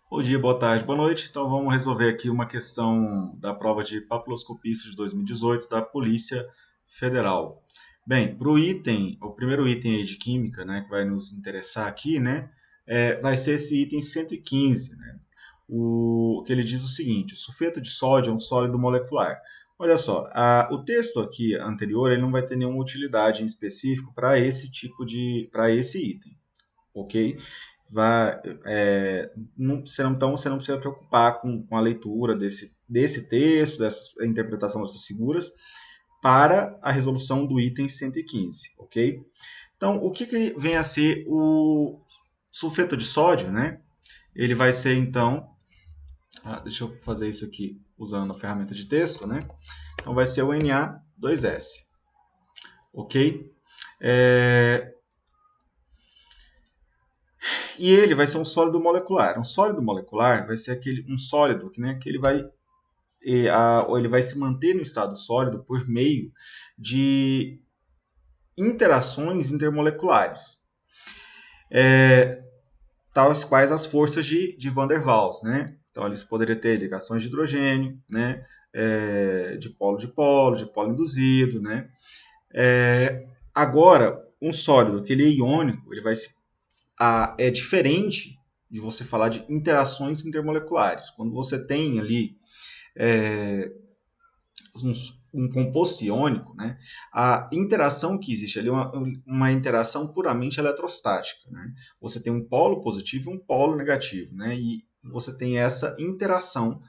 Bom dia, boa tarde, boa noite. Então vamos resolver aqui uma questão da prova de papiloscopista de 2018 da Polícia Federal. Bem, para o item, o primeiro item aí de química, né, que vai nos interessar aqui, né, vai ser esse item 115, né, que ele diz o seguinte: o sulfeto de sódio é um sólido molecular. Olha só, o texto aqui anterior ele não vai ter nenhuma utilidade em específico para esse para esse item, ok? Vai, então você não precisa preocupar com a leitura desse texto, dessa interpretação dessas figuras, para a resolução do item 115, ok? Então, o que vem a ser o sulfeto de sódio, né? Ele vai ser, então, deixa eu fazer isso aqui usando a ferramenta de texto, né? Então, vai ser o Na2S, ok? É, E ele vai ser um sólido molecular. Um sólido molecular vai ser um sólido que ele vai se manter no estado sólido por meio de interações intermoleculares, tais quais as forças de Van der Waals, né? Então eles poderiam ter ligações de hidrogênio, né? De polo induzido, né? Agora, um sólido que ele é iônico, é diferente de você falar de interações intermoleculares. Quando você tem ali é, um composto iônico, né, a interação que existe ali é uma interação puramente eletrostática. Né? Você tem um polo positivo e um polo negativo, né, e você tem essa interação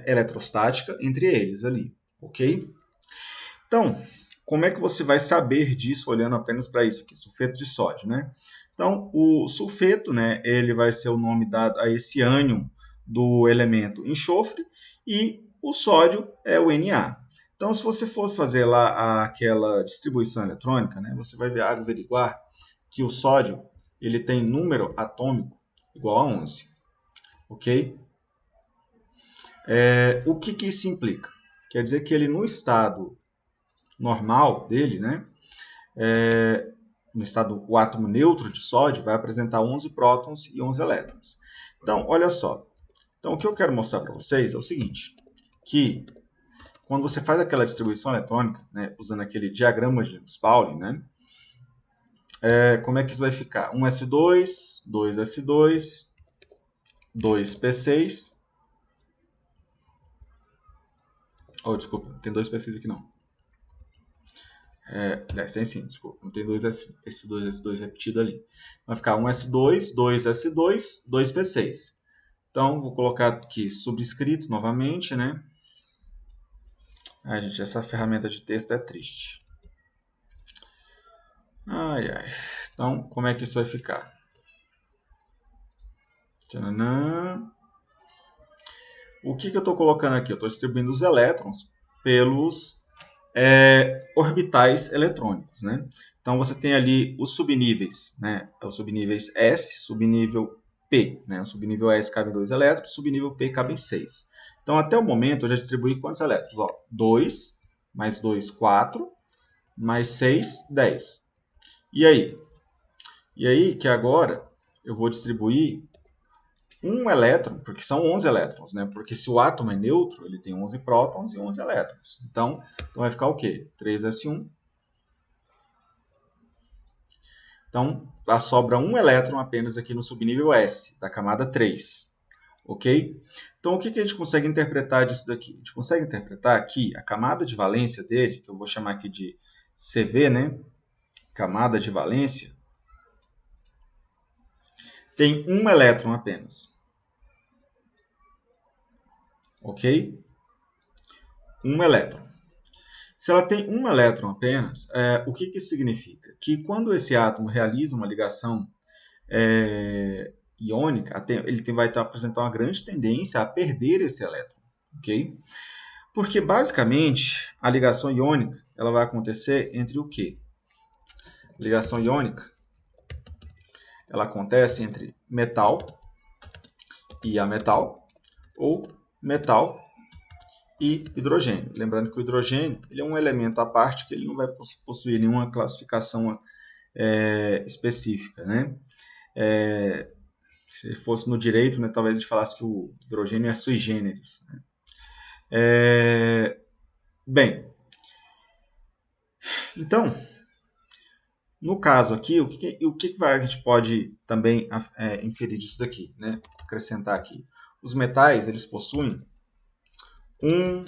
eletrostática entre eles ali, ok? Então, como é que você vai saber disso olhando apenas para isso aqui, sulfeto de sódio, né? Então, o sulfeto, né, ele vai ser o nome dado a esse ânion do elemento enxofre e o sódio é o Na. Então, se você for fazer lá aquela distribuição eletrônica, né, você vai averiguar que o sódio ele tem número atômico igual a 11, ok? O que isso implica? Quer dizer que ele no estado normal dele, né, no estado, o átomo neutro de sódio vai apresentar 11 prótons e 11 elétrons. Então, olha só. Então, o que eu quero mostrar para vocês é o seguinte, que quando você faz aquela distribuição eletrônica, né, usando aquele diagrama de Linus-Pauling, né, como é que isso vai ficar? 1s2, 2s2, 2p6. Oh, desculpa, não tem 2p6 aqui não. Tem sim, desculpa, não tem esse 2s2 repetido ali. Vai ficar 1s2, 2s2, 2p6. Então, vou colocar aqui subscrito novamente, né? Gente, essa ferramenta de texto é triste. Ai, ai. Então, como é que isso vai ficar? Tcharam. O que eu estou colocando aqui? Eu estou distribuindo os elétrons pelos orbitais eletrônicos, né? Então, você tem ali os subníveis, né? Os subníveis S, subnível P, né? O subnível S cabe 2 elétrons, subnível P cabe 6. Então, até o momento, eu já distribuí quantos elétrons? 2, mais 2, 4, mais 6, 10. E aí? E aí que agora eu vou distribuir um elétron, porque são 11 elétrons, né? Porque se o átomo é neutro, ele tem 11 prótons e 11 elétrons. Então vai ficar o quê? 3s1. Então, sobra um elétron apenas aqui no subnível S, da camada 3. Ok? Então, o que a gente consegue interpretar disso daqui? A gente consegue interpretar que a camada de valência dele, que eu vou chamar aqui de CV, né? Camada de valência, tem um elétron apenas. Ok? Um elétron. Se ela tem um elétron apenas, o que isso significa? Que quando esse átomo realiza uma ligação iônica, vai apresentar uma grande tendência a perder esse elétron. Ok? Porque, basicamente, a ligação iônica ela vai acontecer entre o quê? A ligação iônica ela acontece entre metal e ametal, ou metal e hidrogênio. Lembrando que o hidrogênio ele é um elemento à parte que ele não vai possuir nenhuma classificação específica, né? Se fosse no direito, né, talvez a gente falasse que o hidrogênio é sui generis. Né? Bem, então, no caso aqui, a gente pode também inferir disso daqui, né? Acrescentar aqui. Os metais, eles possuem 1,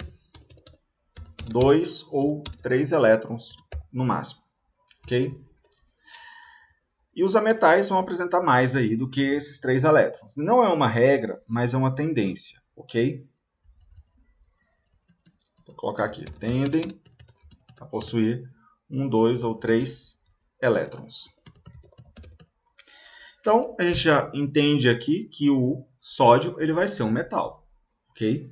2 ou 3 elétrons no máximo, ok? E os ametais vão apresentar mais aí do que esses 3 elétrons. Não é uma regra, mas é uma tendência, ok? Vou colocar aqui, tendem a possuir 1, 2 ou 3 elétrons. Então, a gente já entende aqui que o sódio ele vai ser um metal, ok?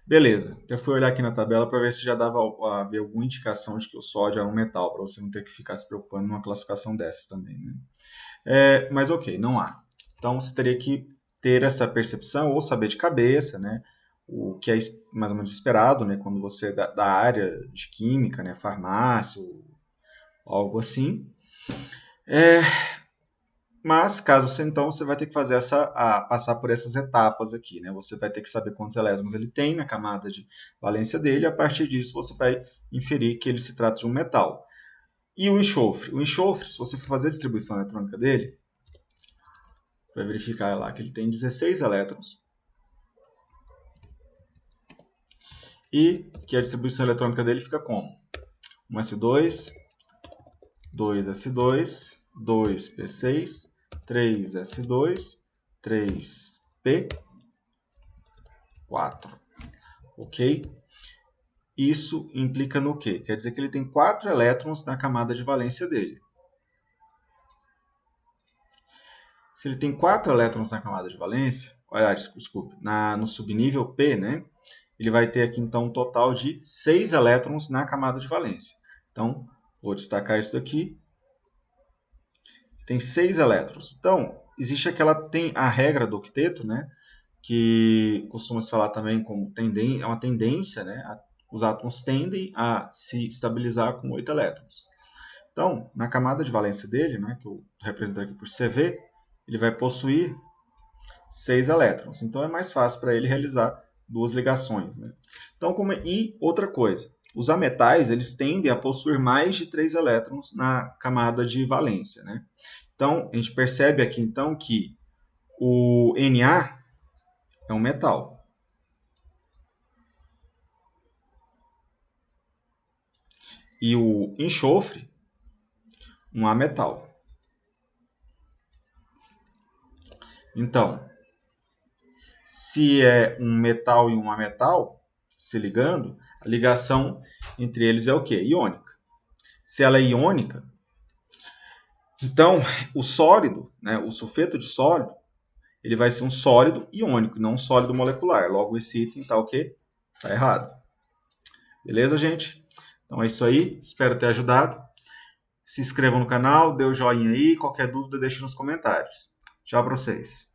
Beleza, eu fui olhar aqui na tabela para ver se já dava a ver alguma indicação de que o sódio é um metal, para você não ter que ficar se preocupando numa classificação dessas também, né? Mas ok, não há. Então você teria que ter essa percepção ou saber de cabeça, né? O que é mais ou menos esperado, né? Quando você é da área de química, né? Farmácia, ou algo assim. Mas, caso você então, você vai ter que fazer passar por essas etapas aqui, né? Você vai ter que saber quantos elétrons ele tem na camada de valência dele, e a partir disso você vai inferir que ele se trata de um metal. E o enxofre? O enxofre, se você for fazer a distribuição eletrônica dele, vai verificar lá que ele tem 16 elétrons. E que a distribuição eletrônica dele fica como? 1s2, 2s2, 2p6, 3s2, 3p4. Ok? Isso implica no quê? Quer dizer que ele tem 4 elétrons na camada de valência dele. Se ele tem 4 elétrons na camada de valência, desculpe, no subnível P, né? Ele vai ter aqui então um total de 6 elétrons na camada de valência. Então, vou destacar isso daqui. Tem 6 elétrons. Então, existe tem a regra do octeto, né? Que costuma se falar também como é uma tendência, né? Os átomos tendem a se estabilizar com 8 elétrons. Então, na camada de valência dele, né, que eu represento aqui por CV, ele vai possuir 6 elétrons. Então, é mais fácil para ele realizar duas ligações. Né? Então, e outra coisa, os ametais eles tendem a possuir mais de 3 elétrons na camada de valência. Né? Então, a gente percebe aqui então que o Na é um metal. E o enxofre, um ametal. Então, se é um metal e um ametal se ligando, a ligação entre eles é o quê? Iônica. Se ela é iônica, então o sólido, né, o sulfeto de sólido, ele vai ser um sólido iônico, não um sólido molecular. Logo, esse item está o quê? Está errado. Beleza, gente? Então é isso aí. Espero ter ajudado. Se inscrevam no canal, dê o joinha aí. Qualquer dúvida, deixe nos comentários. Tchau para vocês.